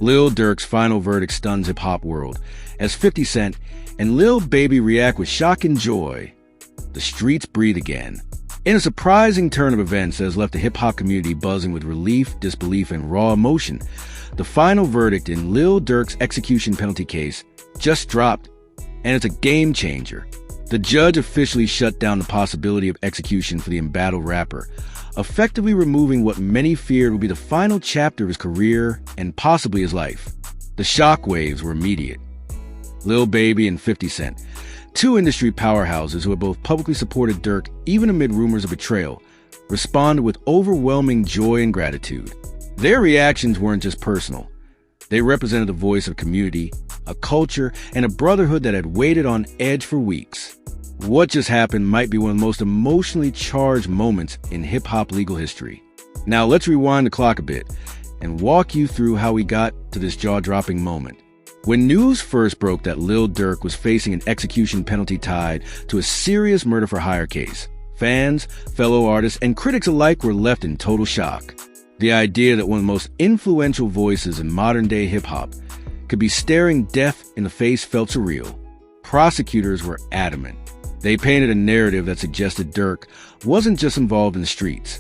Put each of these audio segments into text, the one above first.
Lil Durk's final verdict stuns hip-hop world, as 50 Cent and Lil Baby react with shock and joy. The streets breathe again. In a surprising turn of events that has left the hip-hop community buzzing with relief, disbelief, and raw emotion, the final verdict in Lil Durk's execution penalty case just dropped, and it's a game-changer. The judge officially shut down the possibility of execution for the embattled rapper, effectively removing what many feared would be the final chapter of his career and possibly his life. The shockwaves were immediate. Lil Baby and 50 Cent, two industry powerhouses who have both publicly supported Durk even amid rumors of betrayal, responded with overwhelming joy and gratitude. Their reactions weren't just personal. They represented the voice of community, a culture, and a brotherhood that had waited on edge for weeks. What just happened might be one of the most emotionally charged moments in hip-hop legal history. Now let's rewind the clock a bit and walk you through how we got to this jaw-dropping moment. When news first broke that Lil Durk was facing an execution penalty tied to a serious murder-for-hire case, fans, fellow artists, and critics alike were left in total shock. The idea that one of the most influential voices in modern-day hip-hop could be staring death in the face felt surreal. Prosecutors were adamant. They painted a narrative that suggested Durk wasn't just involved in the streets.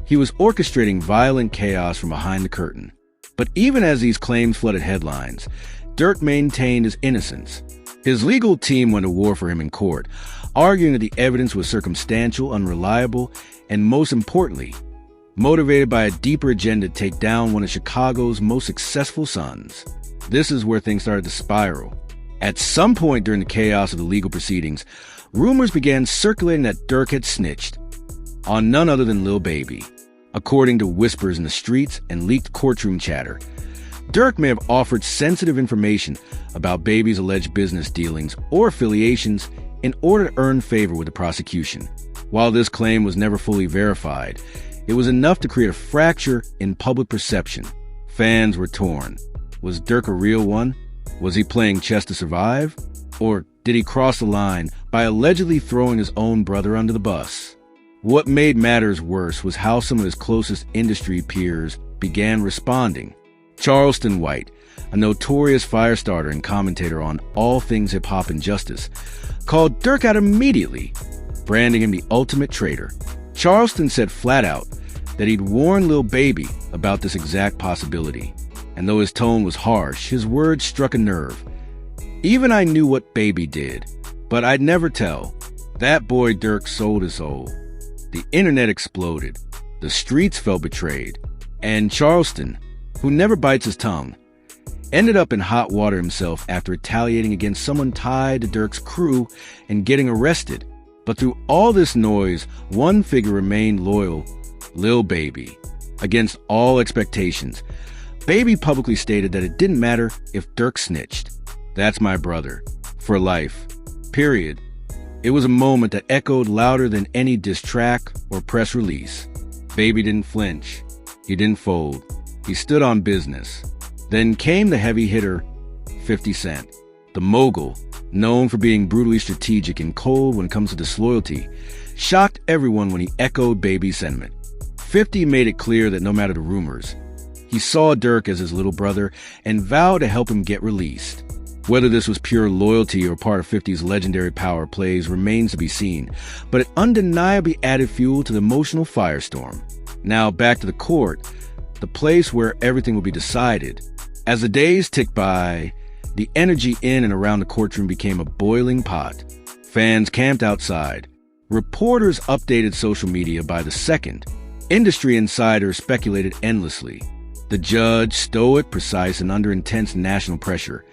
He was orchestrating violent chaos from behind the curtain. But even as these claims flooded headlines, Durk maintained his innocence. His legal team went to war for him in court, arguing that the evidence was circumstantial, unreliable, and most importantly, motivated by a deeper agenda to take down one of Chicago's most successful sons. This is where things started to spiral. At some point during the chaos of the legal proceedings, rumors began circulating that Durk had snitched on none other than Lil Baby. According to whispers in the streets and leaked courtroom chatter, Durk may have offered sensitive information about Baby's alleged business dealings or affiliations in order to earn favor with the prosecution. While this claim was never fully verified, it was enough to create a fracture in public perception. Fans were torn. Was Durk a real one? Was he playing chess to survive? Or did he cross the line by allegedly throwing his own brother under the bus? What made matters worse was how some of his closest industry peers began responding. Charleston White, a notorious firestarter and commentator on all things hip-hop and justice, called Durk out immediately, branding him the ultimate traitor. Charleston said flat out that he'd warned Lil Baby about this exact possibility. And though his tone was harsh, his words struck a nerve. Even I knew what Baby did, but I'd never tell. That boy Durk sold his soul. The internet exploded. The streets felt betrayed. And Charleston, who never bites his tongue, ended up in hot water himself after retaliating against someone tied to Durk's crew and getting arrested. But through all this noise, one figure remained loyal, Lil Baby. Against all expectations, Baby publicly stated that it didn't matter if Durk snitched. That's my brother. For life. Period. It was a moment that echoed louder than any diss track or press release. Baby didn't flinch. He didn't fold. He stood on business. Then came the heavy hitter, 50 Cent. The mogul, known for being brutally strategic and cold when it comes to disloyalty, shocked everyone when he echoed Baby's sentiment. 50 made it clear that no matter the rumors, he saw Durk as his little brother and vowed to help him get released. Whether this was pure loyalty or part of 50's legendary power plays remains to be seen, but it undeniably added fuel to the emotional firestorm. Now back to the court, the place where everything would be decided. As the days ticked by, the energy in and around the courtroom became a boiling pot. Fans camped outside. Reporters updated social media by the second. Industry insiders speculated endlessly. The judge, stoic, precise, and under intense national pressure,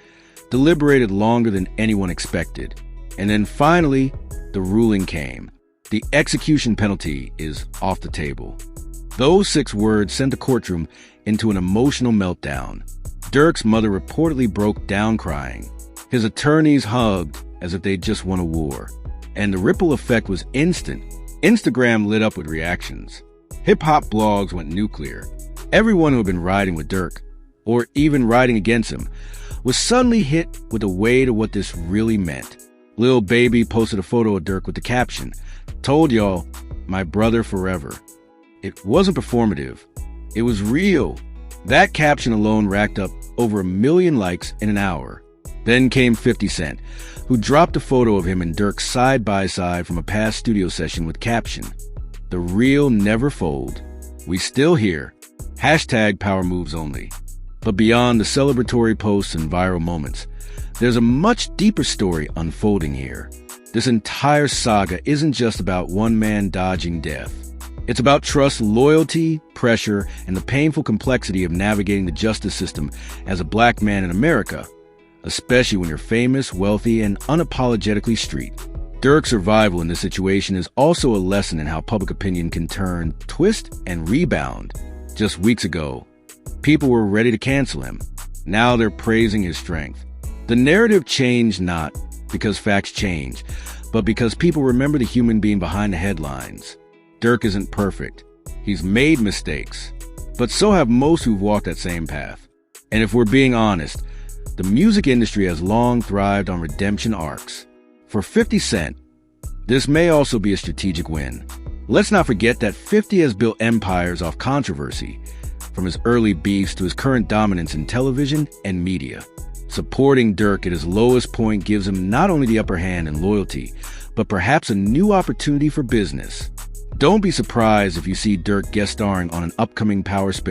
deliberated longer than anyone expected. And then finally, the ruling came. The execution penalty is off the table. Those 6 words sent the courtroom into an emotional meltdown. Durk's mother reportedly broke down crying. His attorneys hugged as if they'd just won a war. And the ripple effect was instant. Instagram lit up with reactions. Hip-hop blogs went nuclear. Everyone who had been riding with Durk, or even riding against him, was suddenly hit with a weight of what this really meant. Lil Baby posted a photo of Durk with the caption, "Told y'all, my brother forever." It wasn't performative. It was real. That caption alone racked up over 1 million likes in an hour. Then came 50 Cent, who dropped a photo of him and Durk side by side from a past studio session with caption, "The real never fold. We still here. Hashtag power moves only." But beyond the celebratory posts and viral moments, there's a much deeper story unfolding here. This entire saga isn't just about one man dodging death. It's about trust, loyalty, pressure, and the painful complexity of navigating the justice system as a black man in America, especially when you're famous, wealthy, and unapologetically street. Durk's survival in this situation is also a lesson in how public opinion can turn, twist, and rebound. Just weeks ago, people were ready to cancel him. Now they're praising his strength. The narrative changed not because facts change, but because people remember the human being behind the headlines. Durk isn't perfect. He's made mistakes, but so have most who've walked that same path. And if we're being honest, the music industry has long thrived on redemption arcs. For 50 Cent, this may also be a strategic win. Let's not forget that 50 has built empires off controversy, from his early beefs to his current dominance in television and media. Supporting Durk at his lowest point gives him not only the upper hand in loyalty, but perhaps a new opportunity for business. Don't be surprised if you see Durk guest starring on an upcoming Power spin